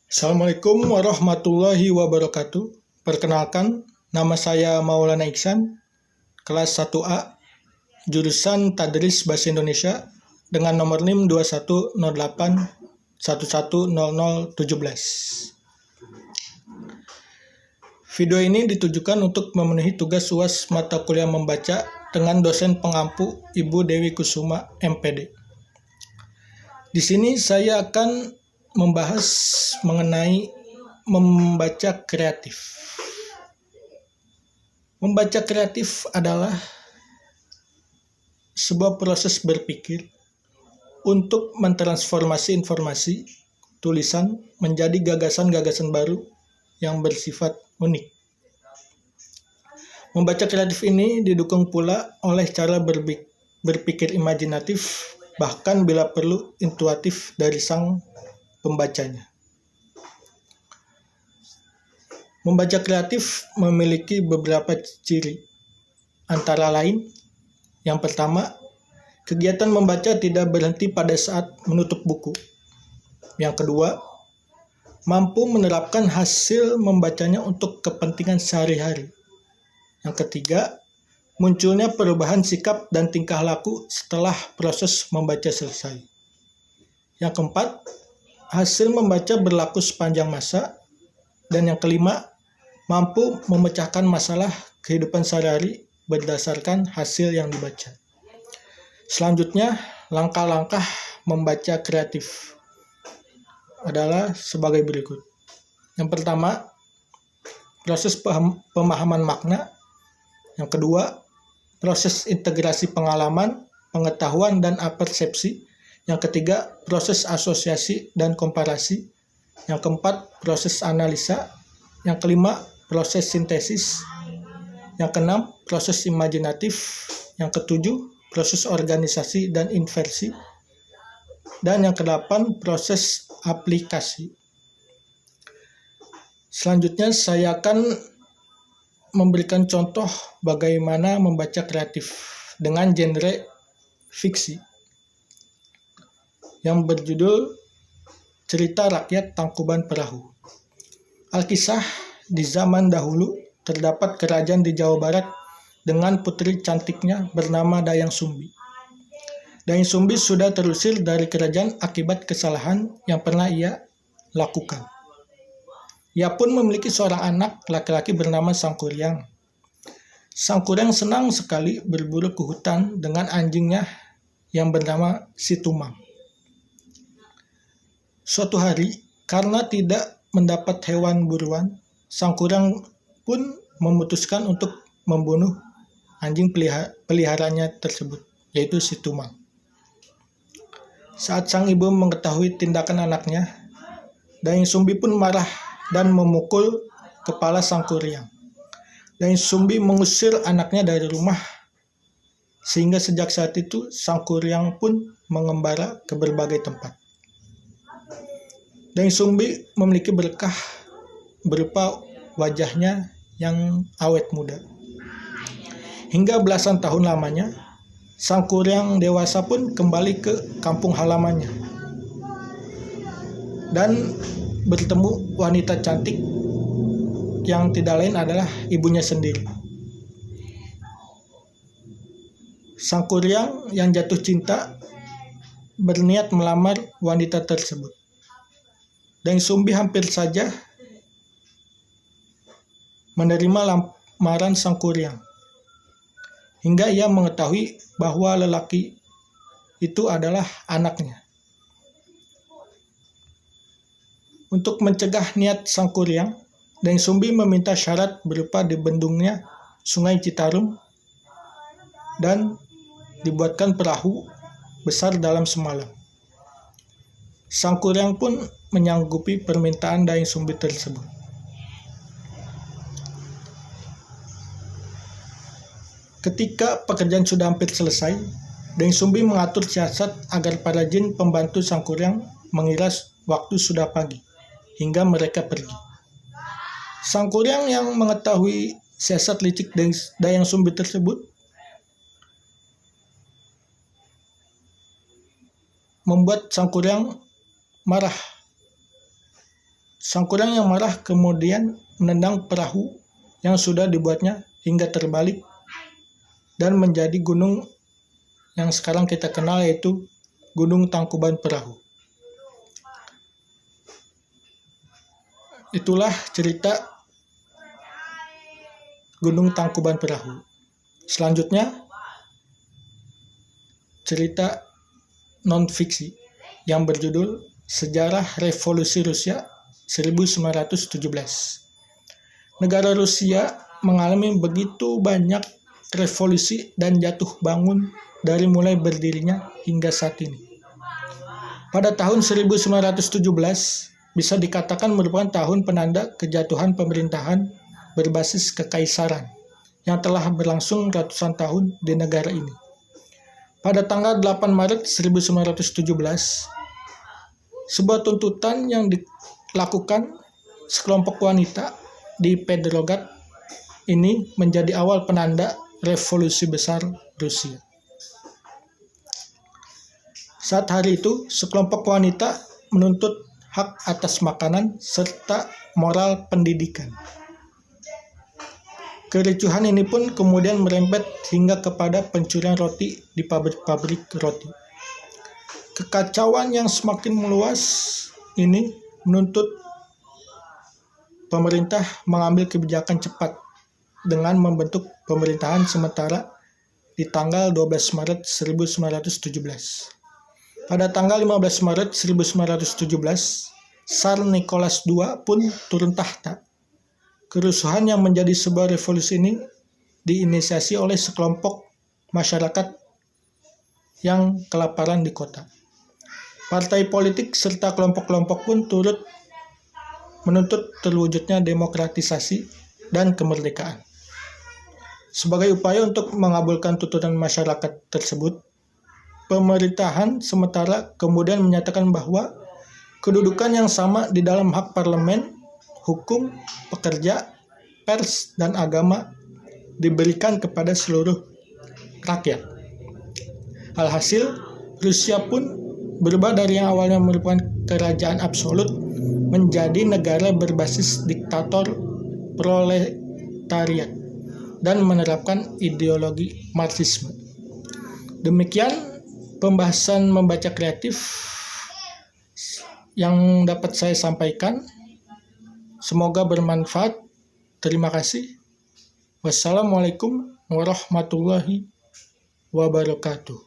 Assalamualaikum warahmatullahi wabarakatuh. Perkenalkan, nama saya Maulana Iksan, kelas 1A, jurusan Tadris Bahasa Indonesia dengan nomor NIM 2108110017. Video ini ditujukan untuk memenuhi tugas UAS mata kuliah membaca dengan dosen pengampu Ibu Dewi Kusuma, MPD. Di sini saya akan membahas mengenai membaca kreatif. Membaca kreatif adalah sebuah proses berpikir untuk mentransformasi informasi tulisan menjadi gagasan-gagasan baru yang bersifat unik. Membaca kreatif ini didukung pula oleh cara berpikir imajinatif, bahkan bila perlu intuitif dari sang pembacanya. Membaca kreatif memiliki beberapa ciri, antara lain, yang pertama, kegiatan membaca tidak berhenti pada saat menutup buku. Yang kedua, mampu menerapkan hasil membacanya untuk kepentingan sehari-hari. Yang ketiga, munculnya perubahan sikap dan tingkah laku setelah proses membaca selesai. Yang keempat, hasil membaca berlaku sepanjang masa. Dan yang kelima, mampu memecahkan masalah kehidupan sehari-hari berdasarkan hasil yang dibaca. Selanjutnya, langkah-langkah membaca kreatif adalah sebagai berikut. Yang pertama, proses pemahaman makna. Yang kedua, proses integrasi pengalaman, pengetahuan, dan apersepsi. Yang ketiga, proses asosiasi dan komparasi. Yang keempat, proses analisa. Yang kelima, proses sintesis. Yang keenam, proses imajinatif. Yang ketujuh, proses organisasi dan inversi. Dan yang kedelapan, proses aplikasi. Selanjutnya, saya akan memberikan contoh bagaimana membaca kreatif dengan genre fiksi yang berjudul Cerita Rakyat Tangkuban Perahu. Alkisah di zaman dahulu terdapat kerajaan di Jawa Barat dengan putri cantiknya bernama Dayang Sumbi. Dayang Sumbi sudah terusir dari kerajaan akibat kesalahan yang pernah ia lakukan. Ia pun memiliki seorang anak laki-laki bernama Sangkuriang. Sangkuriang senang sekali berburu ke hutan dengan anjingnya yang bernama Situmang. Suatu hari, karena tidak mendapat hewan buruan, Sangkuriang pun memutuskan untuk membunuh anjing peliharanya tersebut, yaitu Situmang. Saat sang ibu mengetahui tindakan anaknya, Dayang Sumbi pun marah dan memukul kepala Sangkuriang. Dayang Sumbi mengusir anaknya dari rumah, sehingga sejak saat itu Sangkuriang pun mengembara ke berbagai tempat. Dayang Sumbi memiliki berkah berupa wajahnya yang awet muda. Hingga belasan tahun lamanya, Sangkuriang dewasa pun kembali ke kampung halamannya dan bertemu wanita cantik yang tidak lain adalah ibunya sendiri. Sangkuriang yang jatuh cinta berniat melamar wanita tersebut. Dayang Sumbi hampir saja menerima lamaran Sangkuriang, hingga ia mengetahui bahwa lelaki itu adalah anaknya. Untuk mencegah niat Sangkuriang, Dayang Sumbi meminta syarat berupa dibendungnya Sungai Citarum dan dibuatkan perahu besar dalam semalam. Sangkuriang pun menyanggupi permintaan Dayang Sumbi tersebut. Ketika pekerjaan sudah hampir selesai, Dayang Sumbi mengatur siasat agar para jin pembantu Sangkuriang mengira waktu sudah pagi, hingga mereka pergi. Sangkuriang yang mengetahui siasat licik Dayang Sumbi tersebut membuat Sangkuriang marah Sang kuda yang marah kemudian menendang perahu yang sudah dibuatnya hingga terbalik dan menjadi gunung yang sekarang kita kenal, yaitu Gunung Tangkuban Perahu. Itulah cerita Gunung Tangkuban Perahu. Selanjutnya, cerita non-fiksi yang berjudul Sejarah Revolusi Rusia 1917. Negara Rusia mengalami begitu banyak revolusi dan jatuh bangun dari mulai berdirinya hingga saat ini. Pada tahun 1917 bisa dikatakan merupakan tahun penanda kejatuhan pemerintahan berbasis kekaisaran yang telah berlangsung ratusan tahun di negara ini. Pada tanggal 8 Maret 1917, sebuah tuntutan yang dilakukan sekelompok wanita di Petrograd ini menjadi awal penanda revolusi besar Rusia. Saat hari itu, sekelompok wanita menuntut hak atas makanan serta moral pendidikan. Kericuhan ini pun kemudian merembet hingga kepada pencurian roti di pabrik-pabrik roti. Kekacauan yang semakin meluas ini menuntut pemerintah mengambil kebijakan cepat dengan membentuk pemerintahan sementara di tanggal 12 Maret 1917. Pada tanggal 15 Maret 1917, Tsar Nicholas II pun turun tahta. Kerusuhan yang menjadi sebuah revolusi ini diinisiasi oleh sekelompok masyarakat yang kelaparan di kota. Partai politik serta kelompok-kelompok pun turut menuntut terwujudnya demokratisasi dan kemerdekaan. Sebagai upaya untuk mengabulkan tuntutan masyarakat tersebut, pemerintahan sementara kemudian menyatakan bahwa kedudukan yang sama di dalam hak parlemen, hukum, pekerja, pers, dan agama diberikan kepada seluruh rakyat. Alhasil, Rusia pun berubah dari yang awalnya merupakan kerajaan absolut menjadi negara berbasis diktator proletariat dan menerapkan ideologi Marxisme. Demikian pembahasan membaca kreatif yang dapat saya sampaikan. Semoga bermanfaat. Terima kasih. Wassalamualaikum warahmatullahi wabarakatuh.